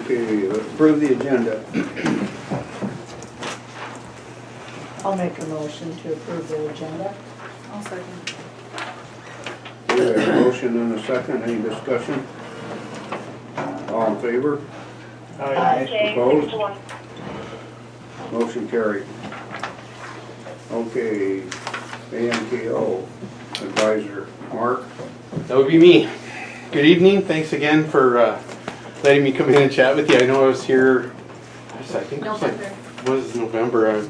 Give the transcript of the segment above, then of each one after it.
Okay, let's approve the agenda. I'll make a motion to approve the agenda. I'll second. We have a motion and a second, any discussion? All in favor? Aye. Opposed? Motion carried. Okay, AMKO advisor, Mark. That would be me. Good evening. Thanks again for letting me come in and chat with you. I know I was here, I think it was November. I'm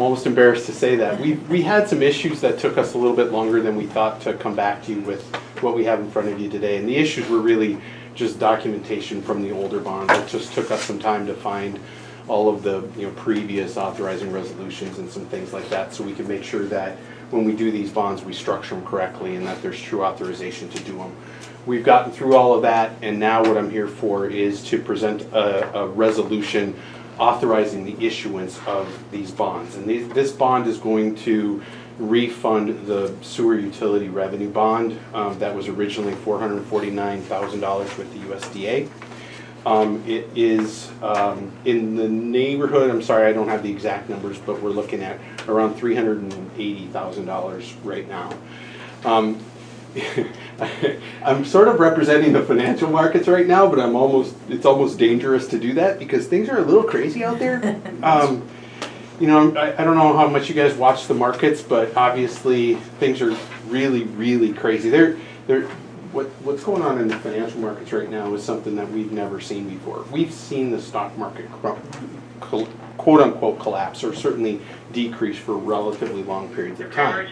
almost embarrassed to say that. We had some issues that took us a little bit longer than we thought to come back to you with what we have in front of you today. And the issues were really just documentation from the older bonds. It just took us some time to find all of the previous authorizing resolutions and some things like that, so we can make sure that when we do these bonds, we structure them correctly and that there's true authorization to do them. We've gotten through all of that, and now what I'm here for is to present a resolution authorizing the issuance of these bonds. And this bond is going to refund the sewer utility revenue bond that was originally $449,000 with the USDA. It is in the neighborhood, I'm sorry I don't have the exact numbers, but we're looking at around $380,000 right now. I'm sort of representing the financial markets right now, but it's almost dangerous to do that because things are a little crazy out there. I don't know how much you guys watch the markets, but obviously things are really, really crazy. What's going on in the financial markets right now is something that we've never seen before. We've seen the stock market quote-unquote collapse, or certainly decrease for relatively long periods of time.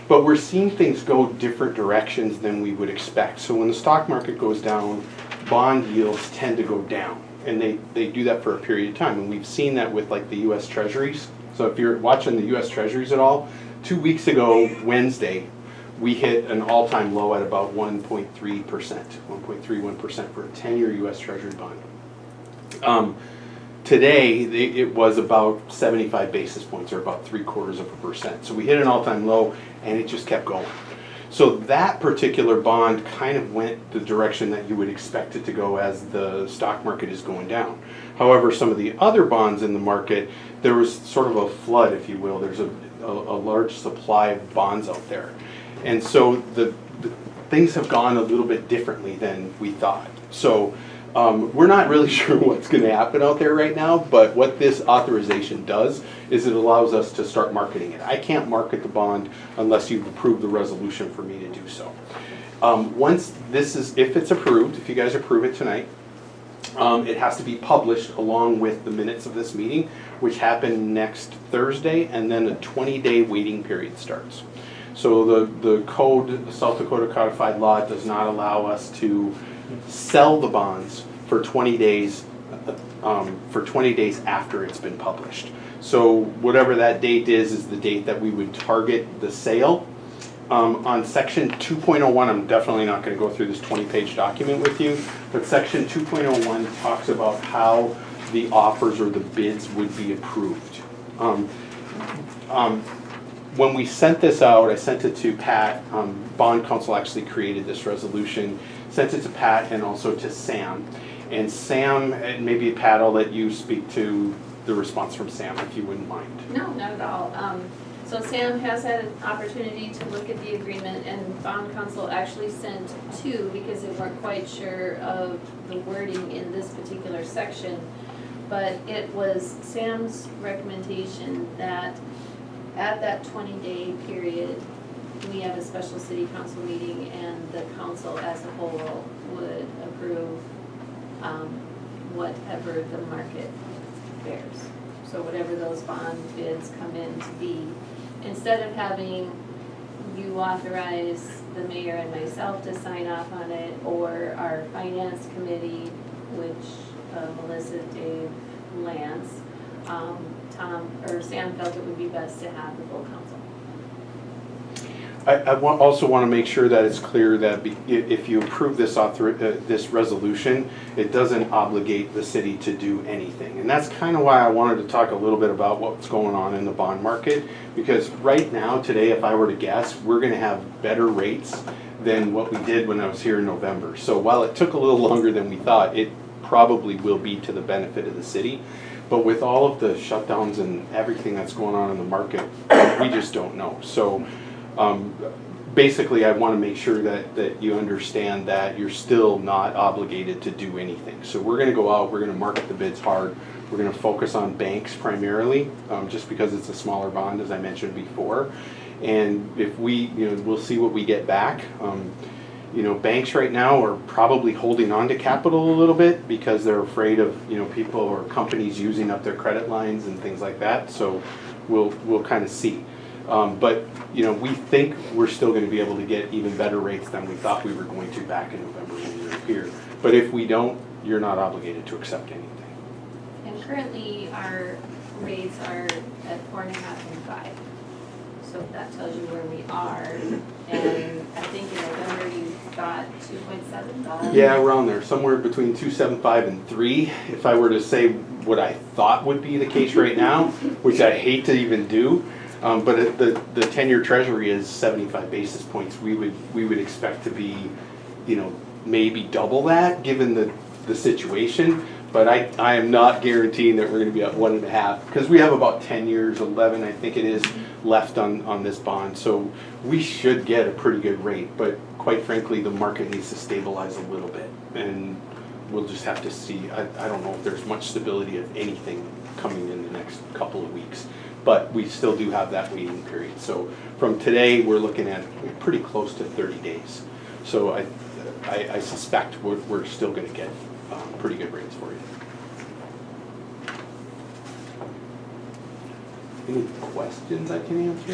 But we're seeing things go different directions than we would expect. So when the stock market goes down, bond yields tend to go down. And they do that for a period of time. And we've seen that with like the U.S. Treasuries. So if you're watching the U.S. Treasuries at all, 2 weeks ago, Wednesday, we hit an all-time low at about 1.3%, 1.31% for a 10-year U.S. Treasury bond. Today, it was about 75 basis points, or about 0.75%. So we hit an all-time low, and it just kept going. So that particular bond kind of went the direction that you would expect it to go as the stock market is going down. However, some of the other bonds in the market, there was sort of a flood, if you will. There's a large supply of bonds out there. And so the things have gone a little bit differently than we thought. So we're not really sure what's going to happen out there right now, but what this authorization does is it allows us to start marketing it. I can't market the bond unless you've approved the resolution for me to do so. If it's approved, if you guys approve it tonight, it has to be published along with the minutes of this meeting, which happen next Thursday, and then a 20-day waiting period starts. So the code, the South Dakota Codified Law, does not allow us to sell the bonds for 20 days after it's been published. So whatever that date is the date that we would target the sale. On section 2.01, I'm definitely not going to go through this 20-page document with you, but section 2.01 talks about how the offers or the bids would be approved. When we sent this out, I sent it to Pat. Bond Counsel actually created this resolution, sent it to Pat and also to Sam. And Sam, and maybe Pat, I'll let you speak to the response from Sam if you wouldn't mind. No, not at all. So Sam has had an opportunity to look at the agreement, and Bond Counsel actually sent two because they weren't quite sure of the wording in this particular section. But it was Sam's recommendation that at that 20-day period, we have a special city council meeting and the council as a whole would approve whatever the market bears. So whatever those bond bids come in to be. Instead of having you authorize the mayor and myself to sign off on it, or our finance committee, which Melissa, Dave, Lance, Sam felt it would be best to have the full council. I also want to make sure that it's clear that if you approve this resolution, it doesn't obligate the city to do anything. And that's kind of why I wanted to talk a little bit about what's going on in the bond market. Because right now, today, if I were to guess, we're going to have better rates than what we did when I was here in November. So while it took a little longer than we thought, it probably will be to the benefit of the city. But with all of the shutdowns and everything that's going on in the market, we just don't know. So basically, I want to make sure that you understand that you're still not obligated to do anything. So we're going to go out, we're going to market the bids hard. We're going to focus on banks primarily, just because it's a smaller bond, as I mentioned before. And if we, we'll see what we get back. Banks right now are probably holding on to capital a little bit because they're afraid of, people or companies using up their credit lines and things like that. So we'll kind of see. But we think we're still going to be able to get even better rates than we thought we were going to back in November when we were here. But if we don't, you're not obligated to accept anything. And currently, our rates are at 4.5 and 5. So that tells you where we are. And I think in November you got 2.7. Yeah, around there, somewhere between 2.75 and 3. If I were to say what I thought would be the case right now, which I hate to even do, but the 10-year Treasury is 75 basis points. We would expect to be, maybe double that given the situation. But I am not guaranteeing that we're going to be at 1.5 because we have about 10 years, 11 I think it is, left on this bond. So we should get a pretty good rate. But quite frankly, the market needs to stabilize a little bit. And we'll just have to see. I don't know if there's much stability of anything coming in the next couple of weeks. But we still do have that waiting period. So from today, we're looking at pretty close to 30 days. So I suspect we're still going to get pretty good rates for you. Any questions I can answer?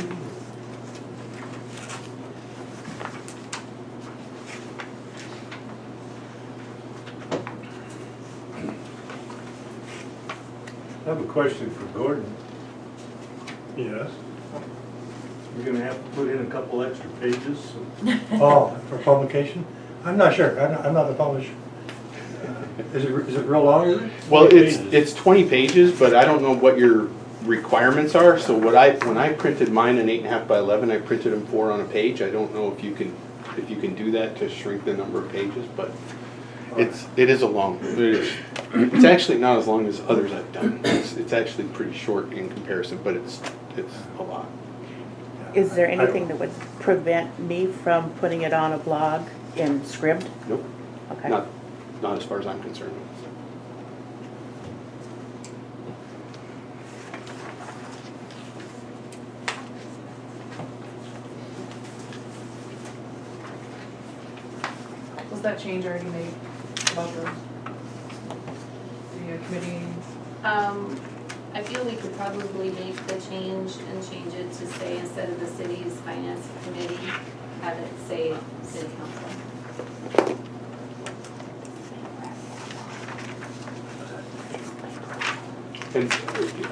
I have a question for Gordon. Yes. You're gonna have to put in a couple extra pages. Oh, for publication? I'm not sure. I'm not the publisher. Is it real long, is it? Well, 20 it's pages. 20 pages, but I don't know what your requirements are. So when I printed mine in 8.5 by 11, I printed them 4 on a page. I don't know if you can do that to shrink the number of pages, but it is a long. It's actually not as long as others I've done. It's actually pretty short in comparison, but it's a lot. Is there anything that would prevent me from putting it on a blog in Scribd? Nope. Okay. Not as far as I'm concerned. Was that change already made about the committee? I feel we could probably make the change and change it to say, instead of the city's finance committee, have it say city council. And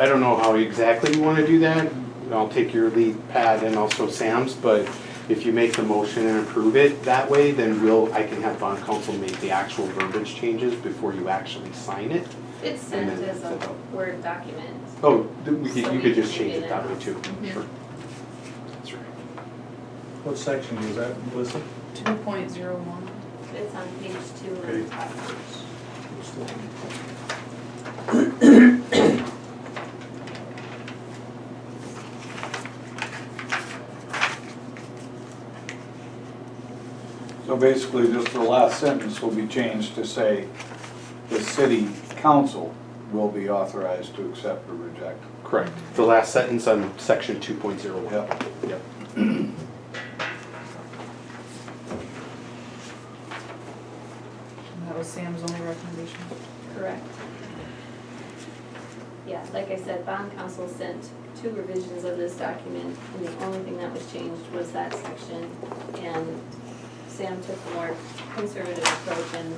I don't know how exactly you want to do that. I'll take your lead, Pat, and also Sam's, but if you make the motion and approve it that way, then I can have bond council make the actual verbiage changes before you actually sign it. It's sent as a Word document. Oh, So you we could just can change get it it that out. way too. Mhm. Sure. That's right. What section is that, Melissa? 2.01. It's on page 2 of the Okay. top page. So basically, just the last sentence will be changed to say, the city council will be authorized to accept or reject. Correct. The last sentence on section 2.01. Yep. Yep. And that was Sam's only recommendation. Correct. Yeah, like I said, bond council sent 2 revisions of this document, and the only thing that was changed was that section. And Sam took a more conservative approach and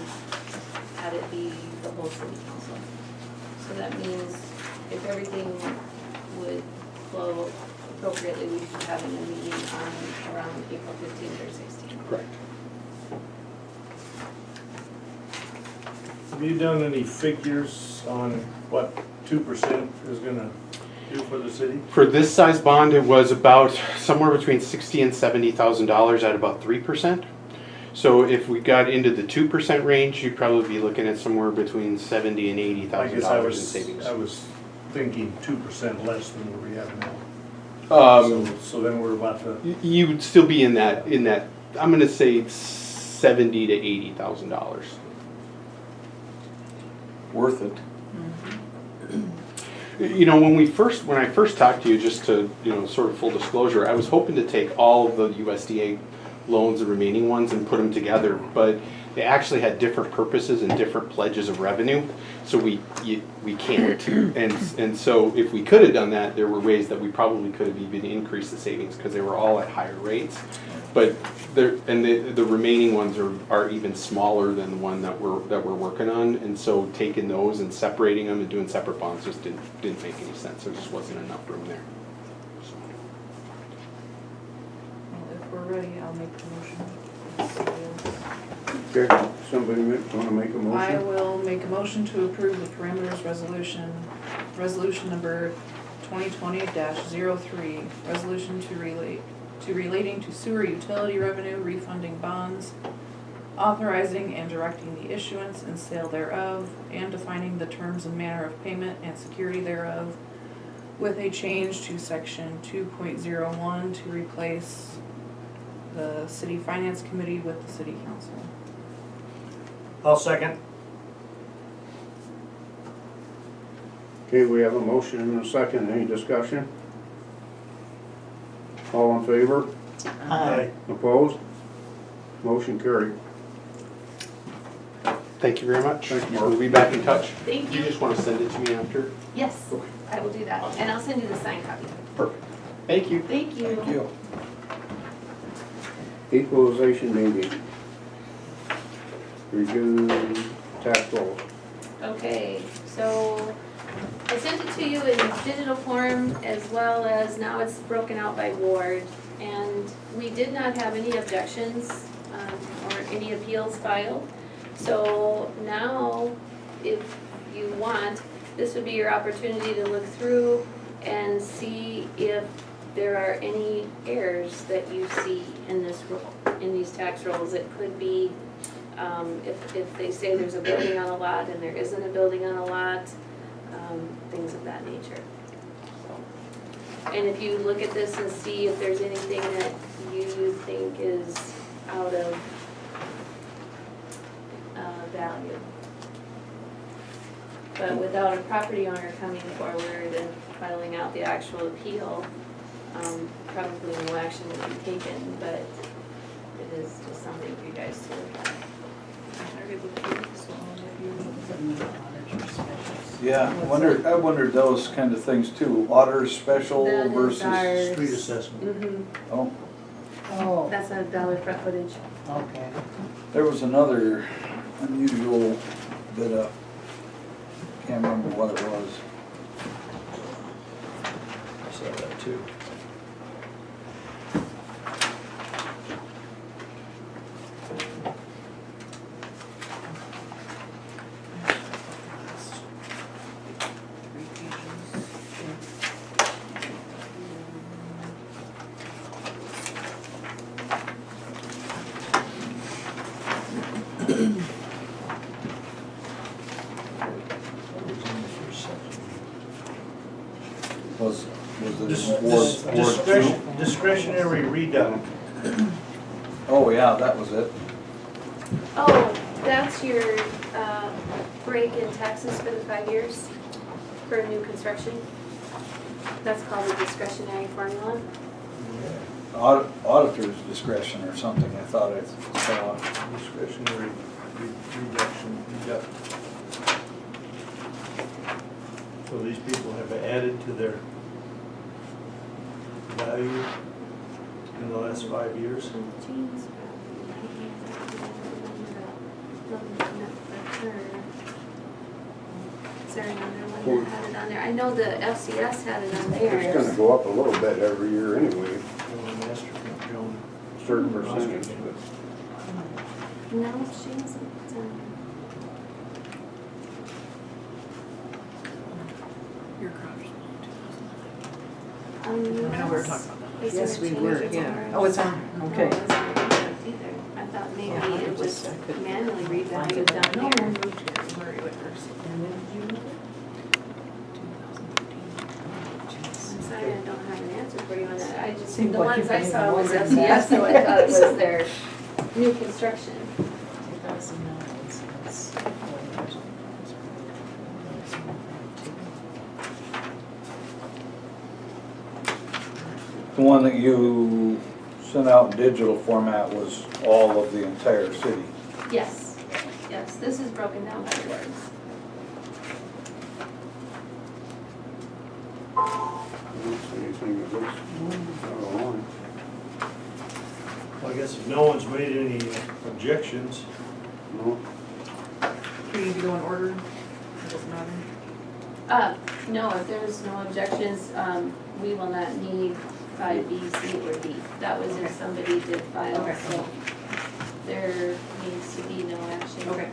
had it be the whole city council. So that means if everything would flow appropriately, we'd be having a meeting on around April 15th or 16th. Correct. Have you done any figures on what 2% is gonna do for the city? For this size bond, it was about somewhere between $60,000 and $70,000 at about 3%. So if we got into the 2% range, you'd probably be looking at somewhere between $70,000 and I guess I $80,000 in was, savings. I was thinking 2% less than what we have now. So then we're about to, You would still be in that, I'm gonna say $70,000 to $80,000. Worth it. You know, when I first talked to you, just to, sort of full disclosure, I was hoping to take all of the USDA loans, the remaining ones, and put them together, but they actually had different purposes and different pledges of revenue, so we can't. And so if we could have done that, there were ways that we probably could have even increased the savings, because they were all at higher rates. But the remaining ones are even smaller than the one that we're working on, and so taking those and separating them and doing separate bonds just didn't make any sense. There just wasn't enough room there. So. Well, if we're ready, I'll make the motion. Okay, somebody wanna make a I motion? will make a motion to approve the parameters resolution number 2020-03, resolution to relating to sewer utility revenue, refunding bonds, authorizing and directing the issuance and sale thereof, and defining the terms and manner of payment and security thereof, with a change to section 2.01 to replace the city finance committee with the city council. I'll second. Okay, we have a motion and a second, any discussion? All in favor? Opposed? Motion carried. Thank you very much. Thank you. We'll be back in touch. Thank You you. just want to send it to me after? Yes, I will do that, and I'll send you the signed copy. Perfect. Thank you. Thank you. Thank you. Equalization meeting. Review tax rolls. Okay, so I sent it to you in digital form as well as now it's broken out by ward. And we did not have any objections or any appeals filed. So now, if you want, this would be your opportunity to look through and see if there are any errors that you see in this in these tax rolls. It could be if they say there's a building on a lot and there isn't a building on a lot, things of that nature. So, and if you look at this and see if there's anything that you think is out of value. But without a property owner coming forward and filing out the actual appeal, probably no action will be taken, but it is just something for you guys to look at. Yeah, I wondered those kind of things too. Water special That is versus. ours. Street assessment. Mhm. Oh, That's a dollar front footage. Okay. there was another unusual bit of, can't remember what it was. I saw that too. Was it Ward two? Discretionary reduct. Oh, yeah, that was it. Oh, that's your break in taxes for the 5 years for new construction. That's called a discretionary formula. Auditor's discretion or something, I thought I saw. discretionary reduction, yeah. So these people have added to their value in the last 5 years. Is there another one that had it on there? I know the FCS had it on It's gonna theirs. go up a little bit every year anyway, Master Joan. certain percentage, but No, she hasn't. Your garage Unless, No, we were talking about is Yes, there a we change? were, It's yeah. on ours. Oh, it's on, No, okay. it's not either. I thought maybe Yeah, it it was- just I couldn't manually revalued No, down we here. moved here, where you went first. And when did you move it? 2013. I'm sorry, I don't have an answer for you on that. I just, the Seems like ones you've I been saw was even more FCS, than so I that. thought it was their new construction. 2009, it's 4 years. The one that you sent out in digital format was all of the entire city. Yes, yes, this is broken down by wards. I don't see anything that looks out of line. Well, I guess if no one's made any objections, No? Do we need to go in order? It doesn't matter. No, if there's no objections, we will not need 5B, C, or D. That was if somebody did file, Okay. so there needs to be no action. Okay.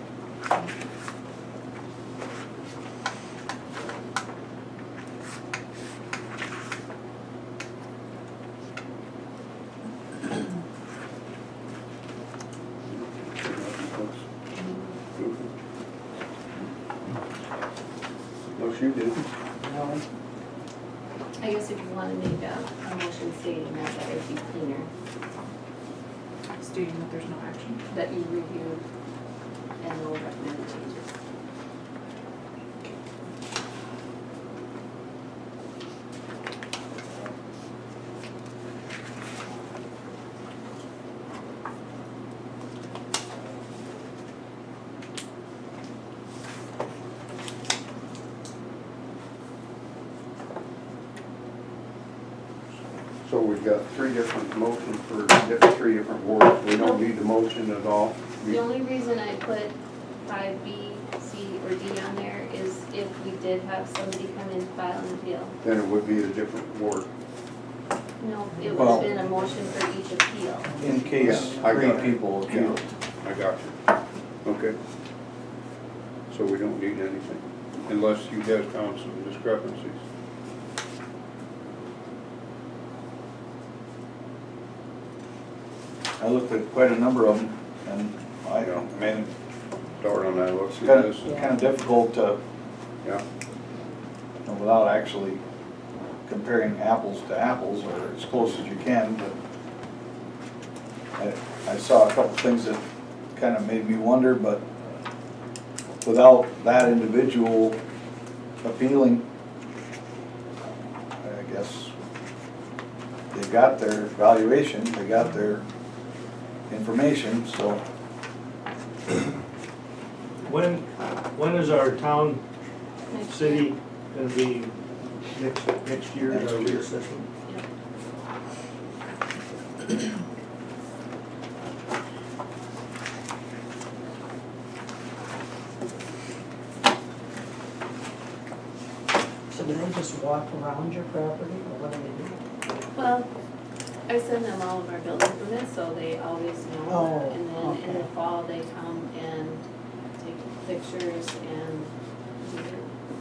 No, she didn't. No. I guess if you want to make a motion stating that, that would be cleaner, Stating that there's no action. that you reviewed and no recommended changes. So we've got 3 different motions for 3 different wards. We don't need the motion at all. The only reason I put 5B, C, or D on there is if we did have somebody come in, file an appeal. Then it would be a different ward. No, it would Well- have been a motion for each appeal. In case Yeah, I got 3 it. people appeal. I got you. Okay. So we don't need anything, unless you guys found some discrepancies. I looked at quite a number of them, and I mean, Start on that, let's it's see kind this. of difficult to, Yeah, without actually comparing apples to apples, or as close as you can, but I saw a couple things that kind of made me wonder, but without that individual appealing, I guess they got their valuation, they got their information, so when is our town, Next city gonna be next year, Next our year. reassessment? So do they just walk around your property, or what do they do? Well, I send them all of our building permits, so they always know. Oh, And then in the okay. fall, they come and take pictures and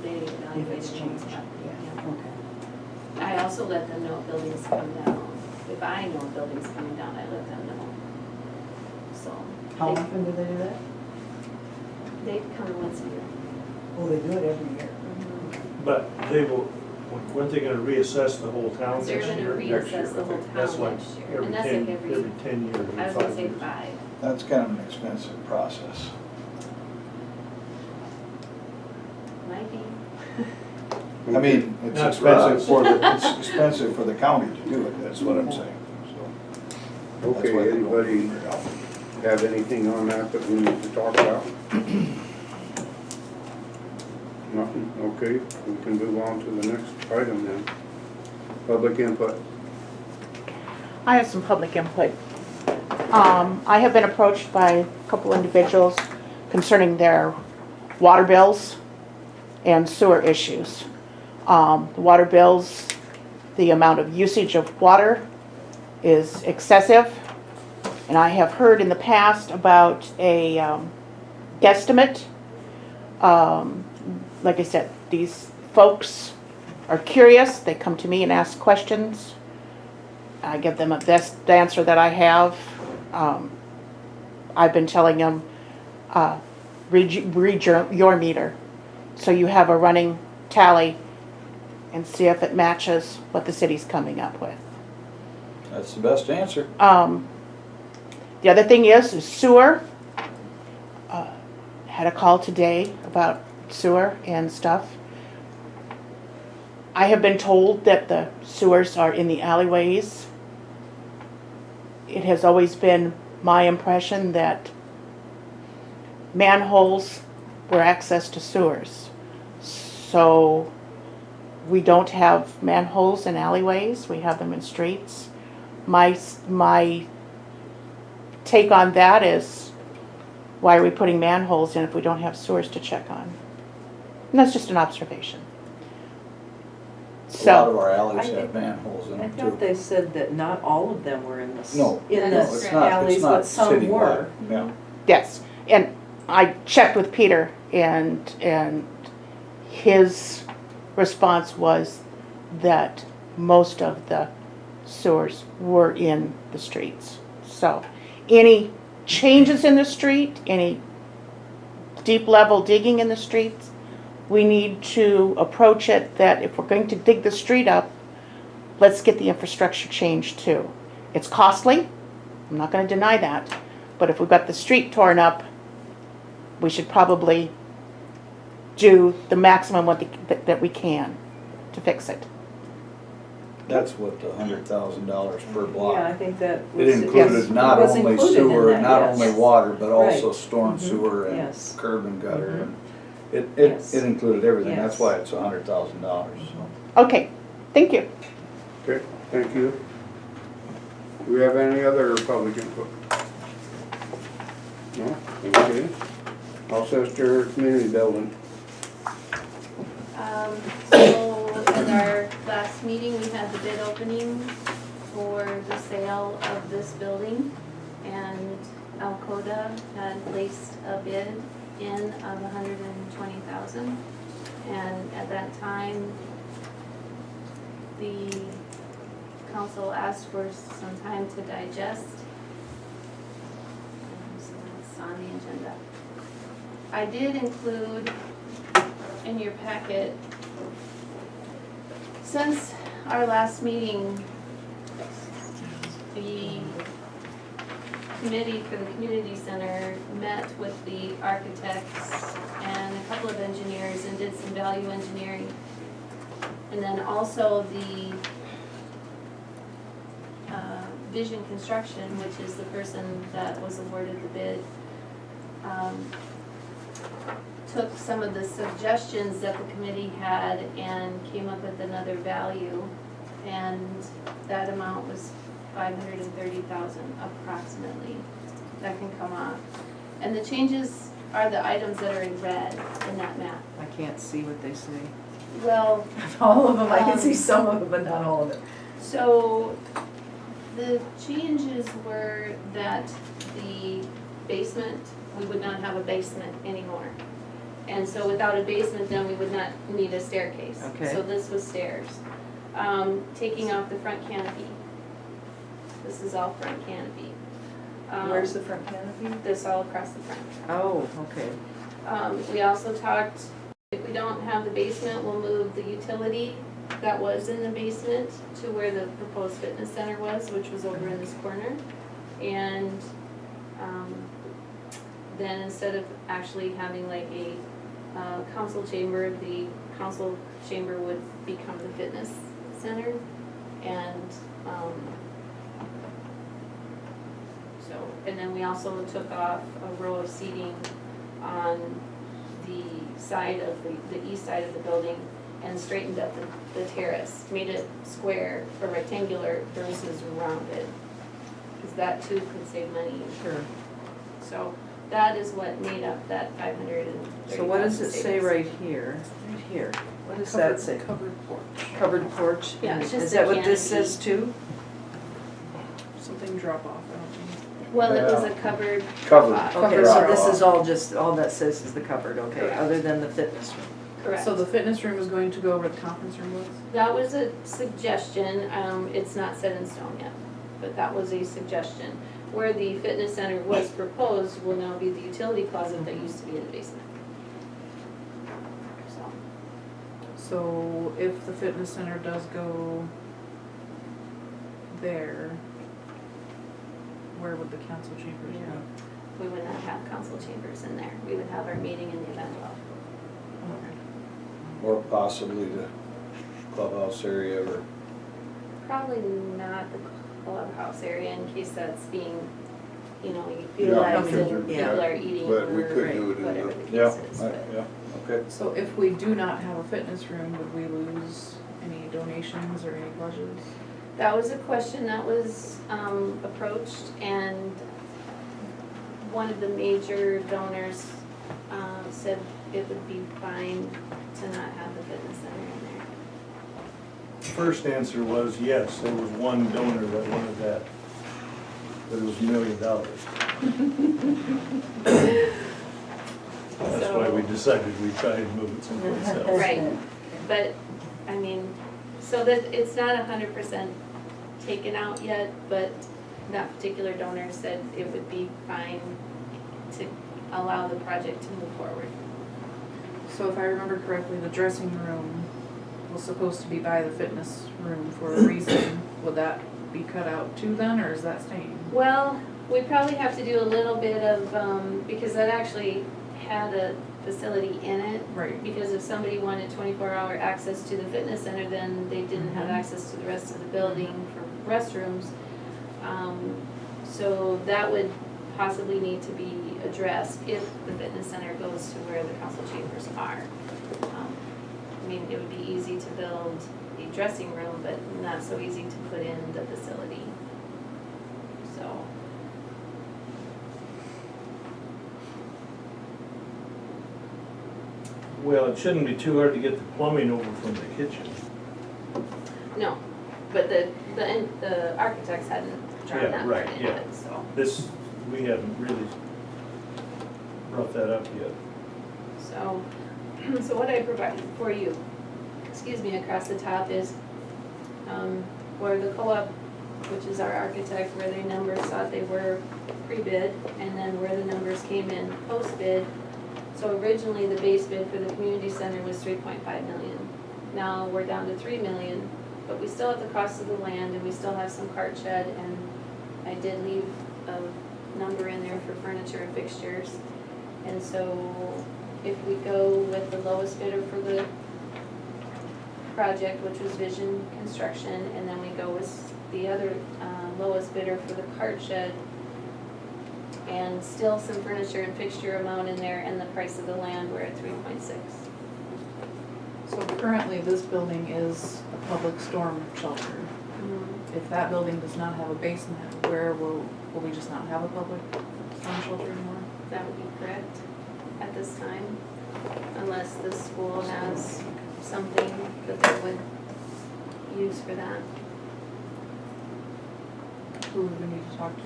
they If evaluate it's it. changed, yeah, okay. I also let them know if buildings come down. If I know a building's coming down, I let them know. So. How they- often do they do that? They come once a year. Oh, they do it every year. But they will, weren't they gonna reassess the whole town They're next gonna year? reassess the whole That's town like next year, every and that's like 10 every, every 10 years, I or was gonna 5 say years. 5. that's kind of an expensive process. Might be. I mean, it's Not for expensive us. for the, it's expensive for the county to do it, that's what I'm saying, so. that's why okay, they don't anybody figure it out. have anything on that that we need to talk about? Nothing, okay, we can move on to the next item then. Public input. I have some public input. I have been approached by a couple individuals concerning their water bills and sewer issues. The water bills, the amount of usage of water is excessive. And I have heard in the past about a guesstimate. Like I said, these folks are curious. They come to me and ask questions. I give them a best answer that I have. I've been telling them, read your meter. So you have a running tally and see if it matches what the city's coming up with. That's the best answer. The other thing is sewer. Had a call today about sewer and stuff. I have been told that the sewers are in the alleyways. It has always been my impression that manholes were access to sewers. So we don't have manholes in alleyways, we have them in streets. My take on that is, why are we putting manholes in if we don't have sewers to check on? And that's just an observation. A lot of So, our alleys have manholes in I them thought too. they said that not all of them were in the, No, in no, the it's not- alleys, it's not but some were. citywide. Yeah. yes, and I checked with Peter and his response was that most of the sewers were in the streets. So, any changes in the street, any deep level digging in the streets, we need to approach it that if we're going to dig the street up, let's get the infrastructure changed too. It's costly, I'm not going to deny that, but if we've got the street torn up, we should probably do the maximum that we can to fix it. That's what the $100,000 per block. Yeah, I think that was. It included not was only included in sewer, that, not yes. only water, but also Right. storm Mhm. sewer and Yes. curb and gutter. Mhm. And It Yes. included everything, that's Yes. why it's $100,000, so. Okay, thank you. Okay, thank you. Do we have any other public input? No? Okay. Alcester Community Building. So at our last meeting, we had the bid opening for the sale of this building, and Alcoda had placed a bid in of $120,000. And at that time, the council asked for some time to digest. So that's on the agenda. I did include in your packet, since our last meeting, the committee for the community center met with the architects and a couple of engineers and did some value engineering. And then also the Vision Construction, which is the person that was awarded the bid, took some of the suggestions that the committee had and came up with another value. And that amount was $530,000 approximately that can come off. And the changes are the items that are in red in that map. I can't see what they say. Well, All of them, I can see some of them, but not all of it. so the changes were that the basement, we would not have a basement anymore. And so without a basement, then we would not need a staircase. Okay. So this was stairs. Taking off the front canopy. This is all front canopy. Where's the front canopy? This all across the front. Oh, okay. We also talked, if we don't have the basement, we'll move the utility that was in the basement to where the proposed fitness center was, which was over in this corner. And then instead of actually having like a council chamber, the council chamber would become the fitness center. And and then we also took off a row of seating on the side of the east side of the building and straightened up the terrace, made it square or rectangular versus rounded. Because that too could save money. Sure. So that is what made up that $530,000 So what does it say savings. right here? Right here. What does that say? Covered porch. Covered porch? Yeah, it's just Is a that what this canopy. says too? Something drop off, I don't know. Well, it was a covered. Covered. Okay, Drop so this off. is all just, all that says is the covered, okay, Correct. other than the fitness room. Correct. So the fitness room is going to go where the conference room was? That was a suggestion, it's not set in stone yet, but that was a suggestion. where the fitness center was proposed will now be the utility closet that used to be in the basement. So, So if the fitness center does go there, where would the council chambers Yeah. go? we would not have council chambers in there. We would have our meeting in the event hall. Or possibly the clubhouse area or, Probably not the clubhouse area in case that's being, you know, Yeah, utilized because and you're- people are eating But we or could do it in whatever the, the yeah, case is. But yeah, okay. So if we do not have a fitness room, would we lose any donations or any pledges? that was a question that was approached, and one of the major donors said it would be fine to not have the fitness center in there. First answer was yes, there was one donor that wanted that, but it was $1 million. That's why we decided we'd try and move it someplace else. Right, but, I mean, so that it's not 100% taken out yet, but that particular donor said it would be fine to allow the project to move forward. So if I remember correctly, the dressing room was supposed to be by the fitness room for a reason. Would that be cut out too then, or is that staying? Well, we probably have to do a little bit of, because that actually had a facility in it. Right. Because if somebody wanted 24-hour access to the fitness center, then they didn't have access to the rest of the building for restrooms. So that would possibly need to be addressed if the fitness center goes to where the council chambers are. I mean, it would be easy to build a dressing room, but not so easy to put in the facility. So. Well, it shouldn't be too hard to get the plumbing over from the kitchen. No, but the architects hadn't drawn Yeah, that right, part into yeah. it, so. This, we haven't really brought that up yet. So, so what I provided for you, excuse me, across the top is, where the co-op, which is our architect, where their numbers thought they were pre-bid, and then where the numbers came in post-bid. So originally, the base bid for the community center was 3.5 million. Now, we're down to 3 million, but we still have the cost of the land, and we still have some cart shed, and I did leave a number in there for furniture and fixtures. And so, if we go with the lowest bidder for the project, which was Vision Construction, and then we go with the other lowest bidder for the cart shed, and still some furniture and fixture amount in there, and the price of the land, we're at 3.6. So currently, this building is a public storm shelter. If that building does not have a basement, where will we just not have a public storm shelter anymore? That would be correct at this time, unless the school has something that they would use for that. Who would we need to talk to?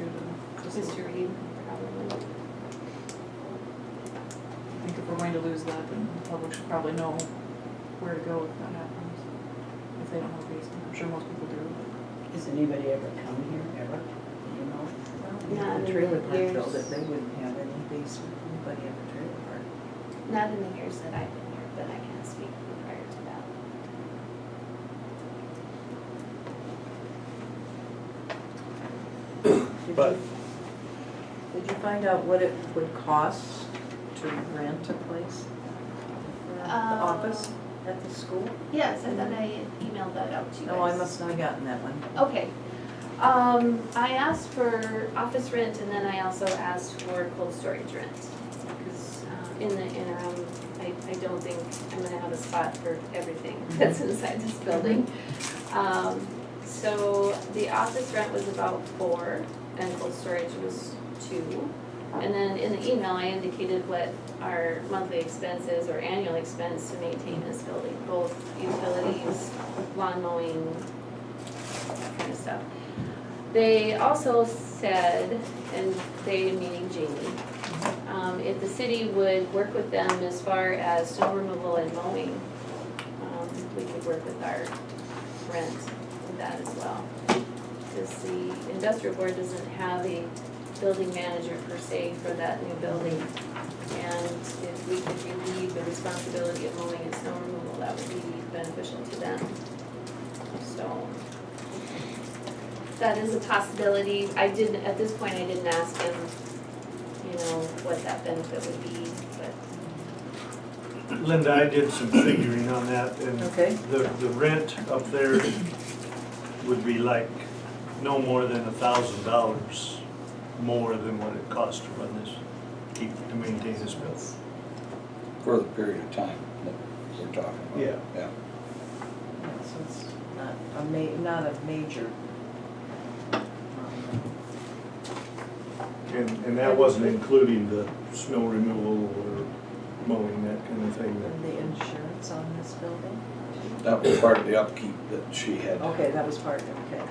Mr. Reed, probably. I think if we're going to lose that, then the public should probably know where to go if that happens. If they don't have a basement, I'm sure most people do. Has anybody ever come here, ever? Do you know? Not in The trailer the park built years. it, they wouldn't have any basement, anybody at the trailer park. Not in the years that I've been here, but I can't speak prior to that. But- Did you find out what it would cost to rent a place for the office at the school? Yes, I thought I had emailed that out to you guys. No, I must not have gotten that one. Okay. I asked for office rent, and then I also asked for cold storage rent. Because in the interim, I don't think I'm gonna have a spot for everything that's inside this building. So the office rent was about 4, and cold storage was 2. And then in the email, I indicated what our monthly expense is, or annual expense to maintain this building, both utilities, lawn mowing, that kind of stuff. They also said, and they meaning Jamie, if the city would work with them as far as snow removal and mowing, we could work with our rent with that as well. is the industrial board doesn't have a building manager per se for that new building. And if we could relieve the responsibility of mowing and snow removal, that would be beneficial to them. So that is a possibility. I didn't, at this point, I didn't ask him, you know, what that benefit would be, but Linda, I did some figuring on that, and Okay. the rent up there would be like no more than $1,000 more than what it costs to run this, to maintain this building. For the period of time that we're talking about. Yeah. Yeah. So it's not a major. And that wasn't including the snow removal or mowing, that kind of thing. And the insurance on this building? That was part of the upkeep that she had. Okay, that was part of it, okay.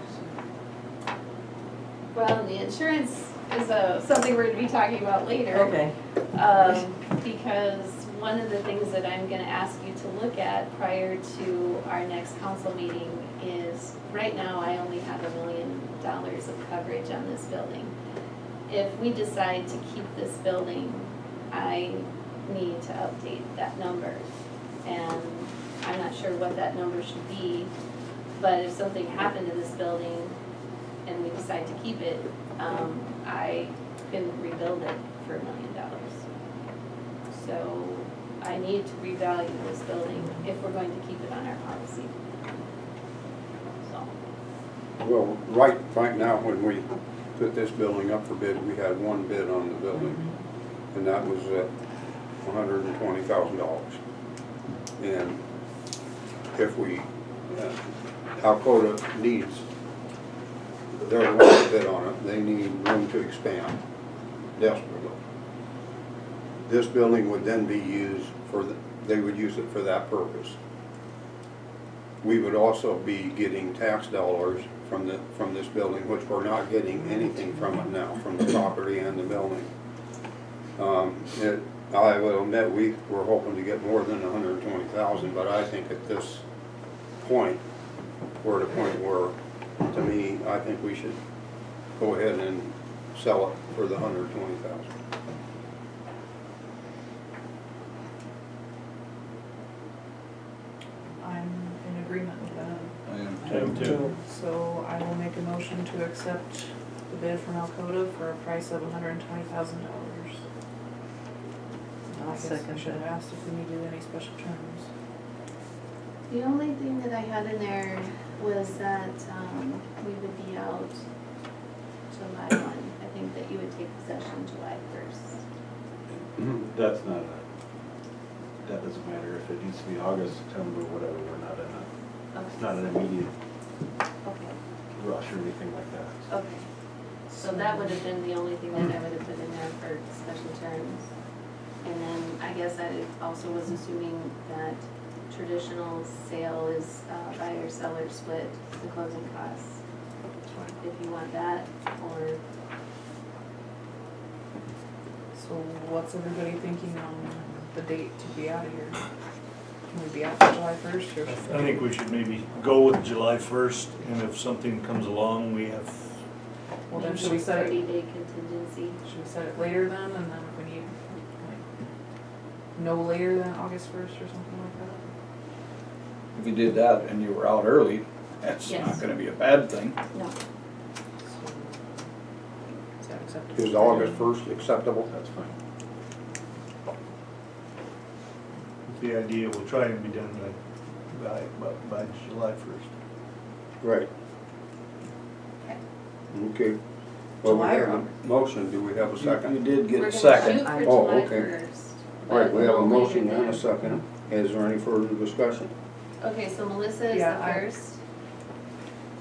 well, the insurance is something we're gonna be talking about later. Okay. Because one of the things that I'm gonna ask you to look at prior to our next council meeting is, right now, I only have $1 million of coverage on this building. If we decide to keep this building, I need to update that number. And I'm not sure what that number should be, but if something happened to this building and we decide to keep it, I can rebuild it for $1 million. So I need to revalue this building if we're going to keep it on our policy. So, Well, right now, when we put this building up for bid, we had one bid on the building, and that was $120,000. And if we, Alcota needs, they're the ones that bid on it, they need room to expand desperately. This building would then be used for, they would use it for that purpose. We would also be getting tax dollars from this building, which we're not getting anything from it now, from the property and the building. I will admit, we were hoping to get more than 120,000, but I think at this point, we're at a point where, to me, I think we should go ahead and sell it for the 120,000. I'm in agreement with that. I am Time too. to, So I will make a motion to accept the bid from Alcota for a price of $120,000. I'll I guess I second should have that. asked if we needed any special terms. the only thing that I had in there was that we would be out July 1. I think that you would take possession July 1st. That's not a, that doesn't matter if it needs to be August, September, whatever, we're not in a, it's not an immediate Okay, rush or anything like that. okay. So that would have been the only thing that I would have put in there for special terms. And then I guess I also was assuming that traditional sale is buyer seller split the closing costs. That's fine. If you want that, or So what's everybody thinking on the date to be out of here? Can we be out for July 1st or? I think we should maybe go with July 1st, and if something comes along, we have, Well, then should we set it, 30-day contingency. should we set it later then, and then if we need, like, no later than August 1st or something like that? If you did that and you were out early, that's Yes. not gonna be a bad thing. No. So, is that acceptable? Is August 1st acceptable? That's fine. the idea, we'll try and be done by July 1st. Right. Okay. Okay. Well, we July have or a motion, do we have a You second? did get We're a gonna second. shoot for Oh, July okay. 1st. All right, we have a but no later motion and a than- second. Is there any further discussion? Okay, so Melissa is the Yeah, I- first,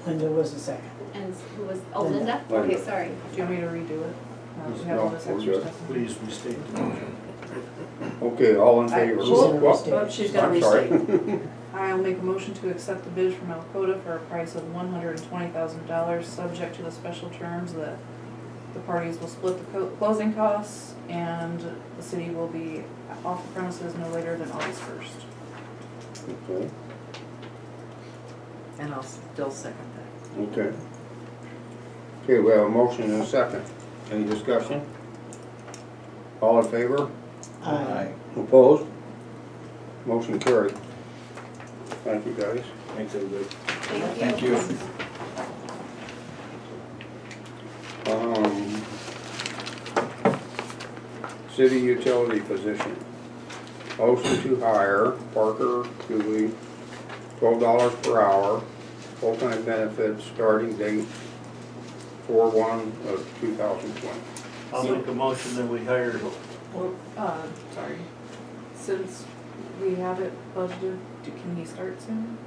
Linda was the second. and who was, oh, Linda. Linda? Linda. Okay, sorry. Do you want me to redo it? We have all this No, we're extra good. stuff. Please restate the motion. Okay, all in favor? She's gonna Well, restate. Oh, she's gonna I'm sorry. restate. I'll make a motion to accept the bid from Alcota for a price of $120,000, subject to the special terms that the parties will split the closing costs, and the city will be off the premises no later than August 1st. Okay, And I'll still second that. okay. Okay, we have a motion and a second. Any discussion? All in favor? Aye. Opposed? Motion carried. Thank you, guys. Thanks, everybody. Thank you. Thank you. City utility position. Motion to hire Parker Cooley, $12 per hour, full-time benefits, starting date 4/1/2020. I'll make a motion that we hire, Well, sorry, since we have it budgeted, can he start soon?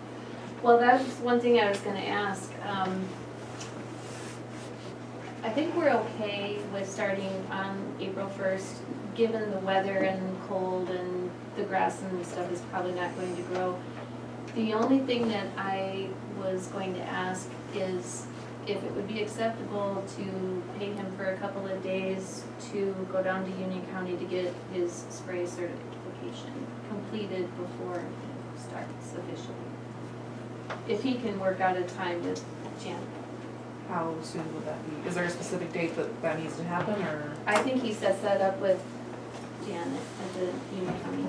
Well, that's one thing I was gonna ask. I think we're okay with starting on April 1st, given the weather and cold and the grass and stuff is probably not going to grow. The only thing that I was going to ask is if it would be acceptable to pay him for a couple of days to go down to Union County to get his spray certification completed before he starts officially. If he can work out a time with Janet. How soon would that be? Is there a specific date that needs to happen, or? I think he sets that up with Janet at the Union County.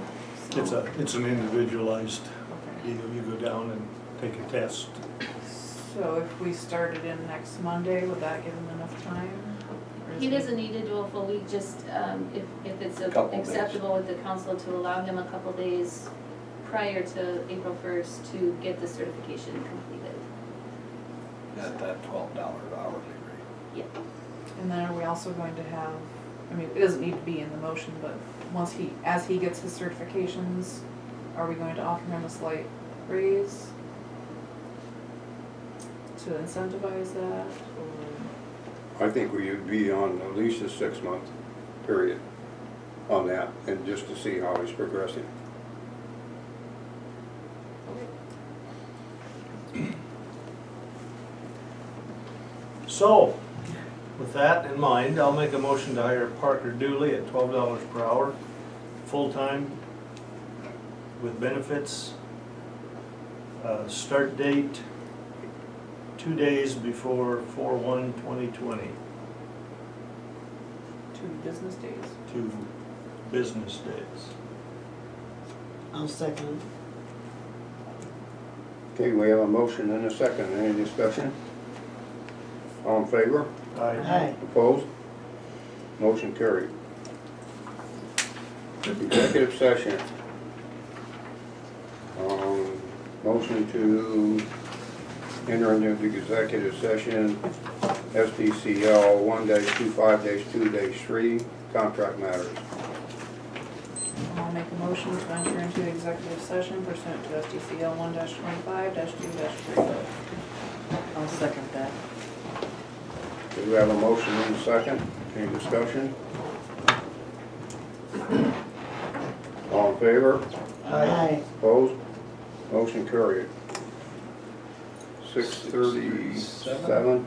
So. it's an individualized Okay. deal. You go down and take a test. So if we started in next Monday, would that give him enough time? Or is He doesn't need to do a full week, just if it's Couple days. acceptable with the council to allow him a couple days prior to April 1st to get the certification completed. At that $12 hourly rate. Yeah. And then are we also going to have, I mean, it doesn't need to be in the motion, but as he gets his certifications, are we going to offer him a slight raise to incentivize that, or? I think we would be on at least a 6-month period on that, and just to see how he's progressing. So, with that in mind, I'll make a motion to hire Parker Dooley at $12 per hour, full-time, with benefits. Start date 2 days before 4/1/2020, 2 business days. 2 business days. I'll second. Okay, we have a motion and a second. Any discussion? All in favor? Aye. Opposed? Motion carried. Executive session. Motion to enter into the executive session, SDCL 1-25-2-3, contract matters. I'll make a motion to enter into executive session pursuant to SDCL 1-25-2-3. I'll second that. Do we have a motion and a second? Any discussion? All in favor? Aye. Opposed? Motion carried. 6:37.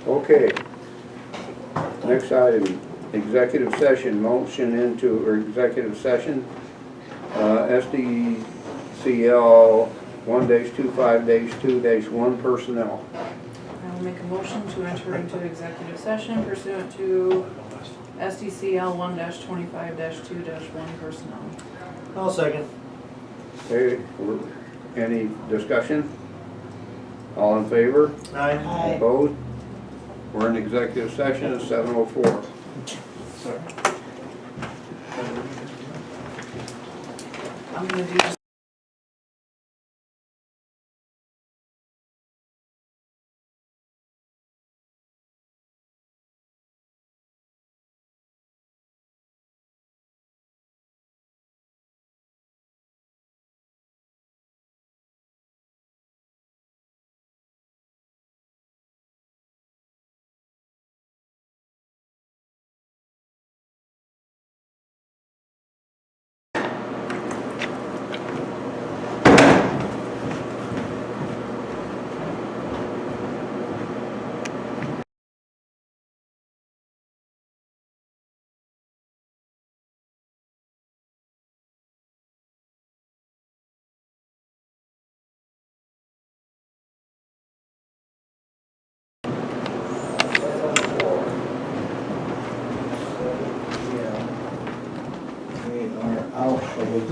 Okay. Next item, executive session, motion into, or executive session, SDCL 1-25-2-1 personnel. I will make a motion to enter into executive session pursuant to SDCL 1-25-2-1 personnel. I'll second. Okay, any discussion? All in favor? Aye. Aye. Opposed? We're in executive session at 7:04. I'm gonna do just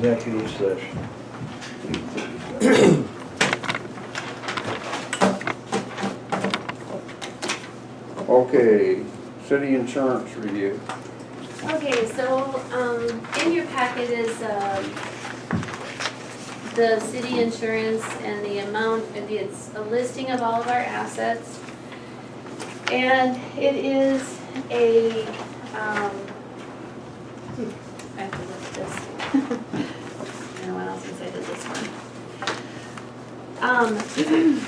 executive session. Okay, city insurance review. Okay, so, in your packet is, the city insurance and the amount, and it's a listing of all of our assets. And it is a, I have to look at this. I don't know what else inside of this one.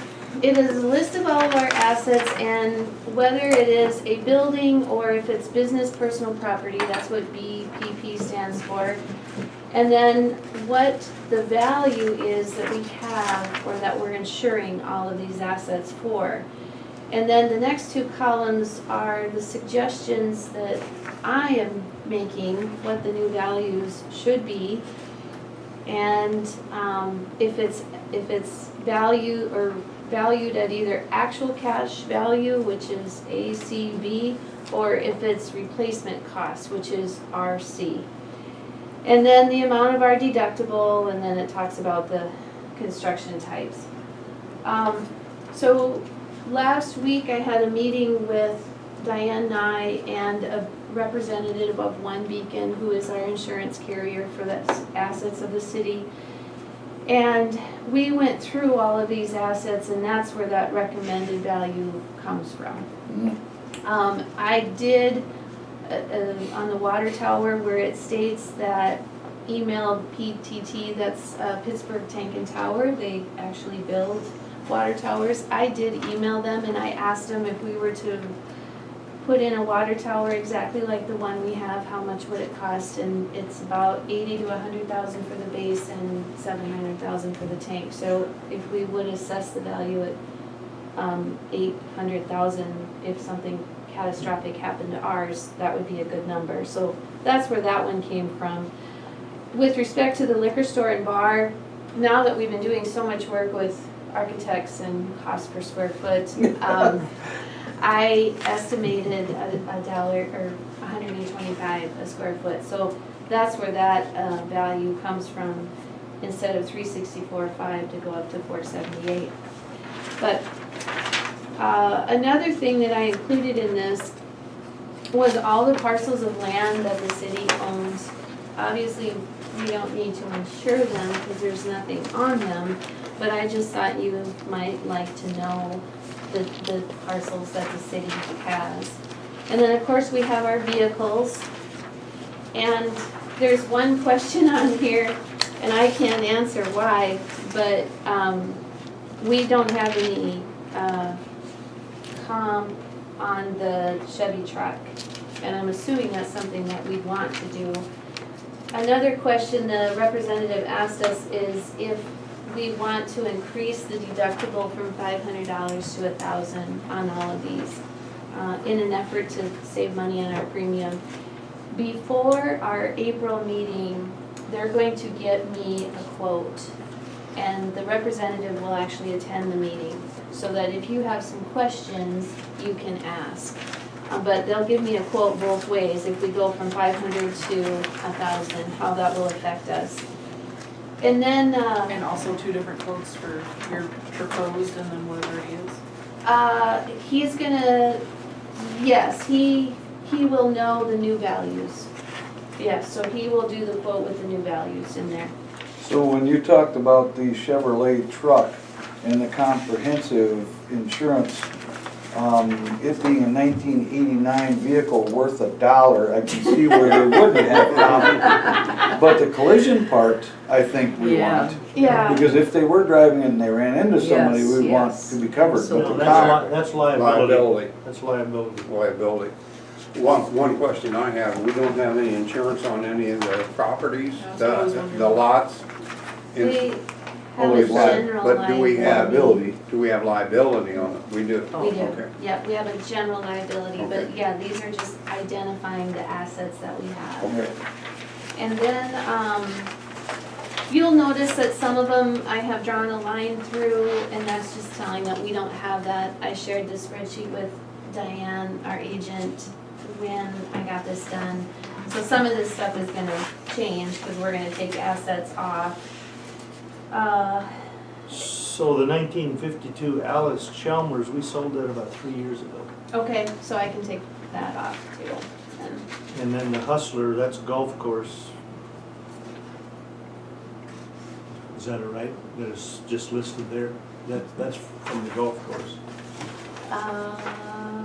It is a list of all of our assets, and whether it is a building or if it's business personal property, that's what BPP stands for. And then what the value is that we have or that we're insuring all of these assets for. And then the next two columns are the suggestions that I am making, what the new values should be. And if it's value or valued at either actual cash value, which is ACV, or if it's replacement cost, which is RC. And then the amount of our deductible, and then it talks about the construction types. So last week I had a meeting with Diane Nye and a representative of One Beacon, who is our insurance carrier for the assets of the city. And we went through all of these assets, and that's where that recommended value comes from. I did, on the water tower, where it states that emailed PTT, that's Pittsburgh Tank and Tower, they actually build water towers. I did email them and I asked them if we were to put in a water tower exactly like the one we have, how much would it cost? And it's about 80 to 100,000 for the base and 700,000 for the tank. So if we would assess the value at 800,000, if something catastrophic happened to ours, that would be a good number. So that's where that one came from. With respect to the liquor store and bar, now that we've been doing so much work with architects and cost per square foot, I estimated a dollar or 125 a square foot. So that's where that value comes from, instead of 364.5 to go up to 478. But another thing that I included in this was all the parcels of land that the city owns. Obviously, we don't need to insure them because there's nothing on them, but I just thought you might like to know the parcels that the city has. And then of course we have our vehicles. And there's one question on here, and I can't answer why, but we don't have any comp on the Chevy truck. And I'm assuming that's something that we'd want to do. Another question the representative asked us is if we want to increase the deductible from $500 to $1,000 on all of these in an effort to save money on our premium. Before our April meeting, they're going to get me a quote, and the representative will actually attend the meeting so that if you have some questions, you can ask. But they'll give me a quote both ways, if we go from 500 to 1,000, how that will affect us. And then, And also two different quotes for your proposed and then whatever it is. he's gonna, yes, he will know the new values. Yes, so he will do the quote with the new values in there. So when you talked about the Chevrolet truck and the comprehensive insurance, it being a 1989 vehicle worth $1, I can see where they wouldn't have comp. But the collision part, I think we want. Yeah. Because if they were driving and they ran into somebody, Yes, we'd want yes. to be covered. So But No, the that's comp, that's liability. Liability. That's liability. Liability. One question I have, we don't have any insurance on any of the properties, That's what I was wondering. the lots? in- We have Only a general But do we have, liability. do we have liability on it? We do? We do, Okay. yep, we have a general liability, but Okay. yeah, these are just identifying the assets that we have. Okay. And then, you'll notice that some of them I have drawn a line through, and that's just telling that we don't have that. I shared this spreadsheet with Diane, our agent, when I got this done. So some of this stuff is gonna change, cause we're gonna take assets off. So the 1952 Alice Chalmers, we sold that about 3 years ago. Okay, so I can take that off too, then. And then the Hustler, that's a golf course. Is that all right? That is just listed there? That's from the golf course.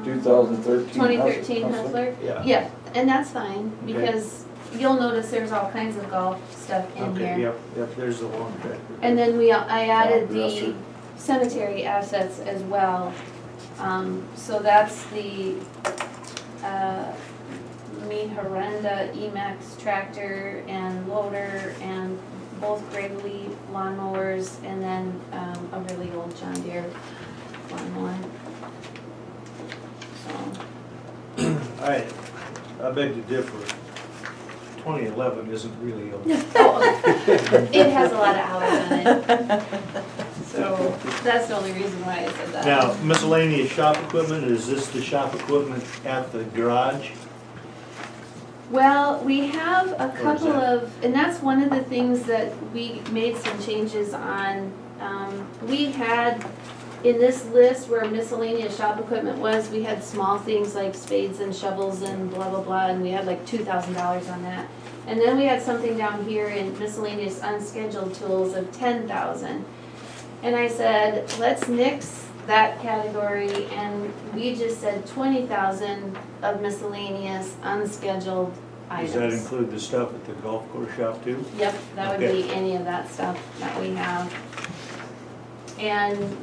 2013 2013 Hustler? Hustler? Yeah. Yeah, and that's fine, Okay. because you'll notice there's all kinds of golf stuff in Okay, here. yep, there's the lawn tractor. And then I added the dresser. cemetery assets as well. So that's the, Miharenda Emax tractor and loader and both Gravely lawnmowers, and then, a really old John Deere lawnmower. So. I beg to differ. 2011 isn't really old. It has a lot of hours on it. So that's the only reason why I said that. Now, miscellaneous shop equipment, is this the shop equipment at the garage? Well, we have a Or is couple that- of, and that's one of the things that we made some changes on. We had, in this list where miscellaneous shop equipment was, we had small things like spades and shovels and blah, blah, blah, and we had like $2,000 on that. And then we had something down here in miscellaneous unscheduled tools of 10,000. And I said, let's nix that category, and we just said 20,000 of miscellaneous unscheduled items. Does that include the stuff at the golf course shop too? Yep, that would Okay. be any of that stuff that we have. And,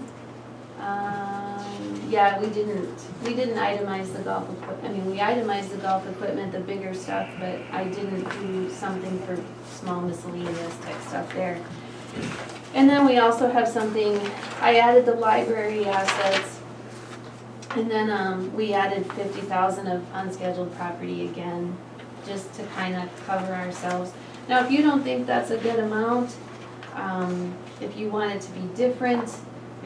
yeah, we didn't itemize the golf equipment. I mean, we itemized the golf equipment, the bigger stuff, but I didn't do something for small miscellaneous type stuff there. And then we also have something, I added the library assets. And then, we added 50,000 of unscheduled property again, just to kind of cover ourselves. Now, if you don't think that's a good amount, if you want it to be different,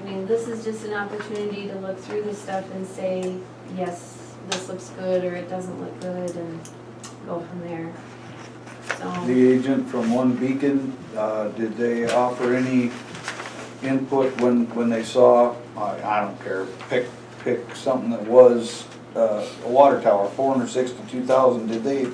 I mean, this is just an opportunity to look through the stuff and say, yes, this looks good, or it doesn't look good, and go from there. So, The agent from One Beacon, did they offer any input when they saw, I don't care, pick something that was a water tower, 462,000, did they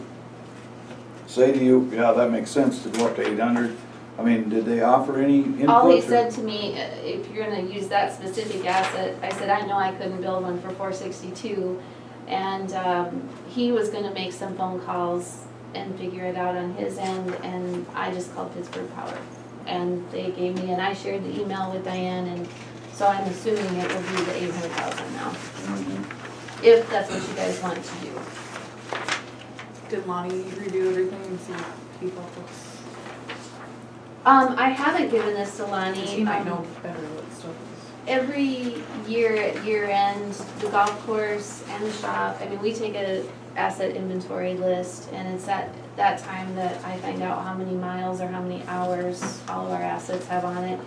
say to you, yeah, that makes sense to go up to 800? I mean, did they offer any input? all he or- said to me, if you're gonna use that specific asset, I said, I know I couldn't build one for 462. And, he was gonna make some phone calls and figure it out on his end, and I just called Pittsburgh Power. And they gave me, and I shared the email with Diane, and so I'm assuming it will be the 800,000 now, if that's what you guys want to do. Did Lonnie review everything and see if he thought this? I haven't given this to Lonnie. He might know better what stuff is. Every year at year end, the golf course and the shop, I mean, we take a asset inventory list, and it's at that time that I find out how many miles or how many hours all of our assets have on it.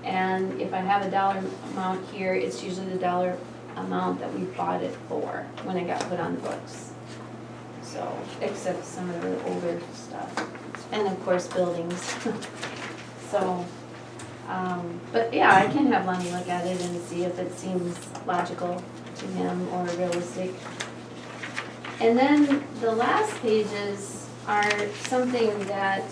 And if I have a dollar amount here, it's usually the dollar amount that we bought it for when it got put on the books. So, except some of the older stuff, and of course, buildings. So, but yeah, I can have Lonnie look at it and see if it seems logical to him or realistic. And then the last pages are something that,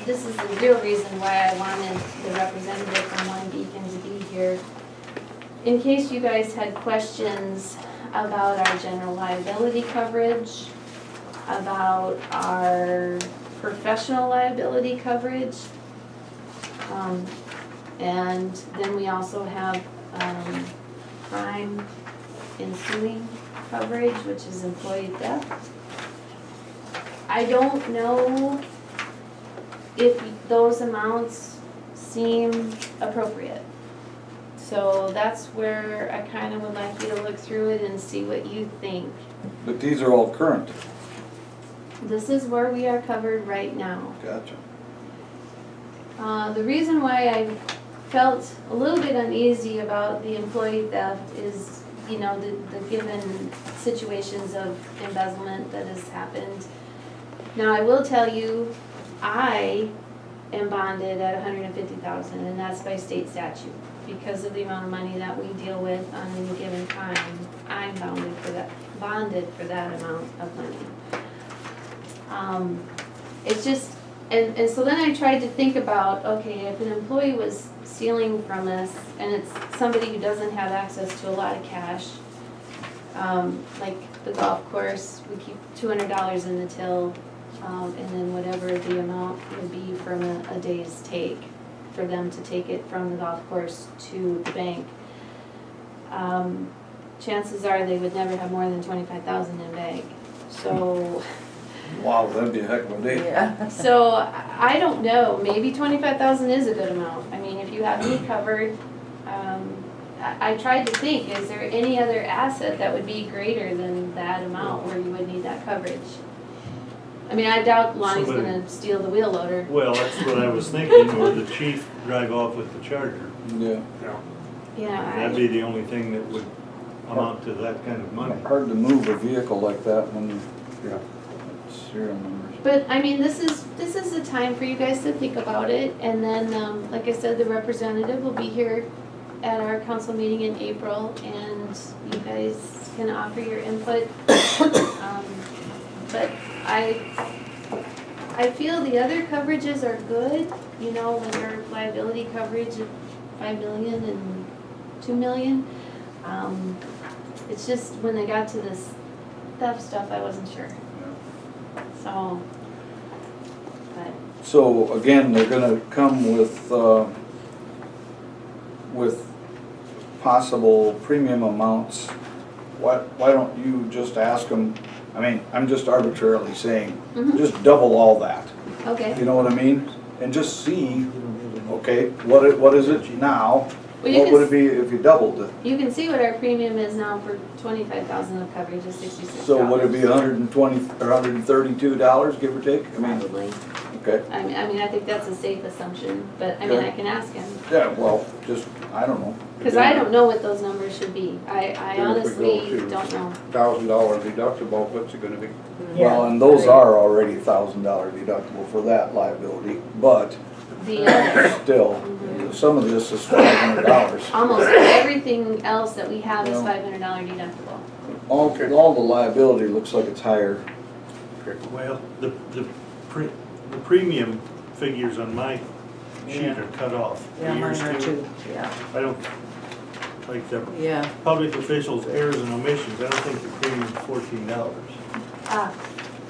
this is the real reason why I wanted the representative from One Beacon to be here. In case you guys had questions about our general liability coverage, about our professional liability coverage, and then we also have crime ensuing coverage, which is employee theft. I don't know if those amounts seem appropriate. So that's where I kind of would like you to look through it and see what you think. But these are all current. This is where we are covered right now. Gotcha. The reason why I felt a little bit uneasy about the employee theft is, you know, the given situations of embezzlement that has happened. Now, I will tell you, I am bonded at $150,000, and that's by state statute. Because of the amount of money that we deal with on any given time, I'm bonded for that amount of money. It's just, and so then I tried to think about, okay, if an employee was stealing from us, and it's somebody who doesn't have access to a lot of cash, like the golf course, we keep $200 in the till, and then whatever the amount would be from a day's take, for them to take it from the golf course to the bank. Chances are they would never have more than 25,000 in bank. So, Wow, that'd be a heck of a day. Yeah. so I don't know, maybe 25,000 is a good amount. I mean, if you have me covered, I tried to think, is there any other asset that would be greater than that amount where you would need that coverage? I mean, I doubt Lonnie's Somebody- gonna steal the wheel loader. Well, that's what I was thinking, or the chief drive off with the Charger. Yeah. That'd be the only thing that would amount to that kind of money. Hard to move a vehicle like that when Yeah. it's serial numbers. But, I mean, this is a time for you guys to think about it, and then, like I said, the representative will be here at our council meeting in April, and you guys can offer your input. But I feel the other coverages are good, you know, when our liability coverage of 5 million and 2 million. It's just when they got to this theft stuff, I wasn't sure. So, but, So again, they're gonna come with possible premium amounts. Why don't you just ask them, I mean, I'm just arbitrarily saying, Mhm. just double all that, okay. you know what I mean? And just see, okay, what is it now? Well, you What can would it be if you doubled it? You can see what our premium is now for 25,000 of coverage is $66. So would it be $120 or $132, give or take? I mean, Probably. okay, I mean, I think that's a safe assumption, but I mean, Okay. I can ask him. yeah, well, just, I don't know. Because I don't know what those numbers should be. I Then if we go honestly to don't know. $1,000 deductible, what's it gonna be? Well, and those are already $1,000 deductible for that liability, but The other, still, some of this is $500. almost everything else that we have is No. $500 deductible. All the liability looks like it's higher. Well, the premium figures on my sheet Yeah. are cut off. Yeah, mine Yours are too, yeah. I don't, like the Yeah, public officials' errors and omissions, I don't think the premium's $14. Ah,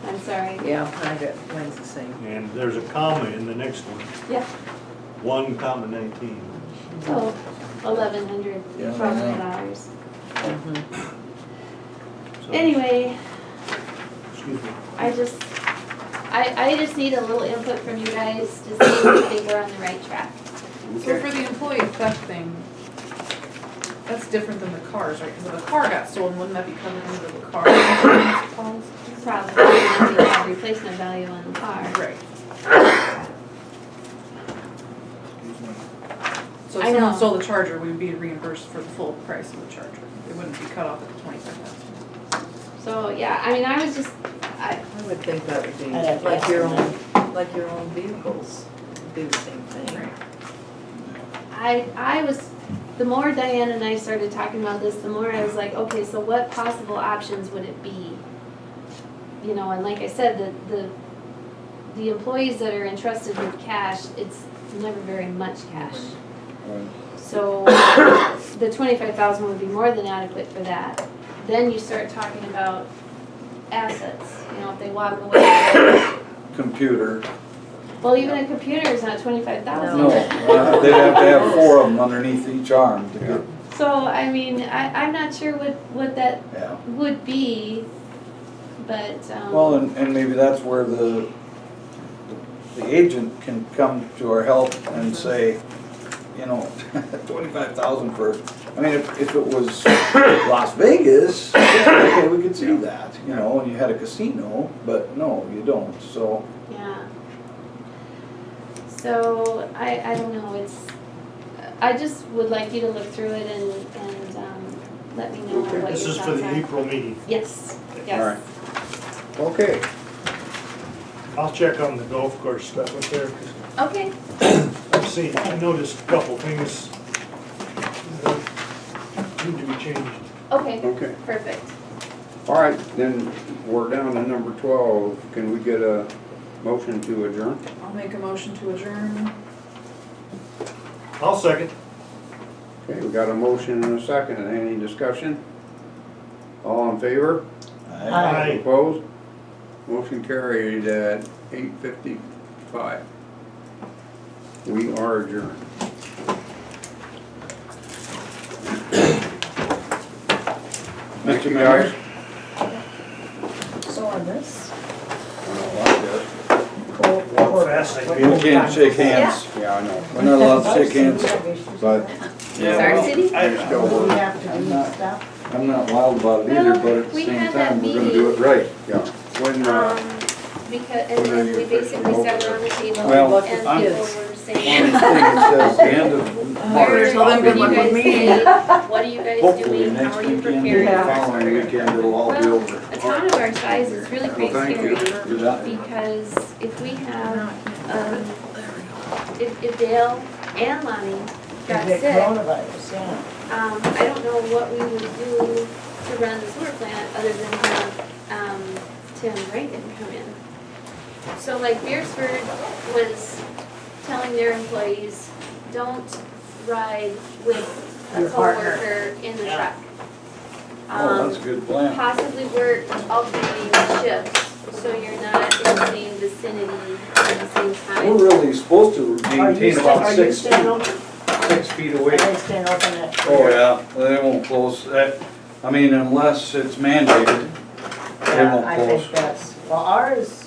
I'm sorry. yeah, I got, mine's the same. And there's a comma in the next one, Yeah, 1,19. so $1,100, Yeah. $1,200. Mhm. So, Anyway, Excuse me. I just need a little input from you guys to see if you think we're on the right track. So for the employee theft thing, that's different than the cars, right? Because if a car got stolen, wouldn't that be covered under the car insurance policy? Probably because you have replacement value on the car. Right. So I if someone know. stole the Charger, we would be reimbursed for the full price of the Charger. It wouldn't be cut off at the 25,000. So, yeah, I mean, I was just, I would think that would be I'd have to like ask your them. like your own vehicles, do the same thing. Right. I was, the more Diane and I started talking about this, the more I was like, okay, so what possible options would it be? You know, and like I said, the employees that are entrusted with cash, it's never very much cash. Right. So the 25,000 would be more than adequate for that. Then you start talking about assets, you know, if they walk away. Computer, Well, even a computer is not 25,000. no, they'd have to have 4 of them underneath each arm to get, So, I mean, I'm not sure what that yeah. would be, but, Well, and maybe that's where the agent can come to our help and say, you know, 25,000 for, I mean, if it was Las Vegas, yeah, okay, we could see that, you know, and you had a casino, but no, you don't, so. yeah. So, I don't know, I just would like you to look through it and let me know what your thoughts are. This is for the April meeting. Yes, All yes. right. Okay. I'll check on the golf course stuff up there, 'cause Okay, I noticed a couple things that need to be changed. okay, Okay. perfect. All right, then we're down to number 12. Can we get a motion to adjourn? I'll make a motion to adjourn. I'll second. Okay, we got a motion and a second. Any discussion? All in favor? Aye. Opposed? Motion carried at 8:55. We are adjourned. Thank you, guys. So on this, I don't like this. Walk fast, I You can't shake hands. Yeah, I know. We're not allowed to shake hands. But Star City? I still do we work. have to do stuff? I'm not wild about it either, but at the We same had that time, we're gonna do it right. Yeah. When, Because, and then we basically sat around the table Well, and people I'm- were On saying, the thing, it says the end of where, Tell them what good do luck you with guys me. say? What are you guys hopefully doing? How next are you weekend, preparing? the following weekend, it'll all be Well, over. a town of our size is really Well, pretty thank you. scary, Do that. because if we have, if Dale and Lonnie got The sick, coronavirus, yeah. I don't know what we would do to run the sewer plant other than have, Tim Rankin come in. So like Beersford was telling their employees, don't ride with a Your partner. coworker in the truck. Oh, that's a good plan. Possibly work alternating shifts, so you're not in the same vicinity at the same time. We're really supposed to Are you maintain about staying 6 feet, open? 6 feet away. Are they staying open at? Oh, yeah, they won't close. I mean, unless it's mandated, they Yeah, won't I close. think that's, well, ours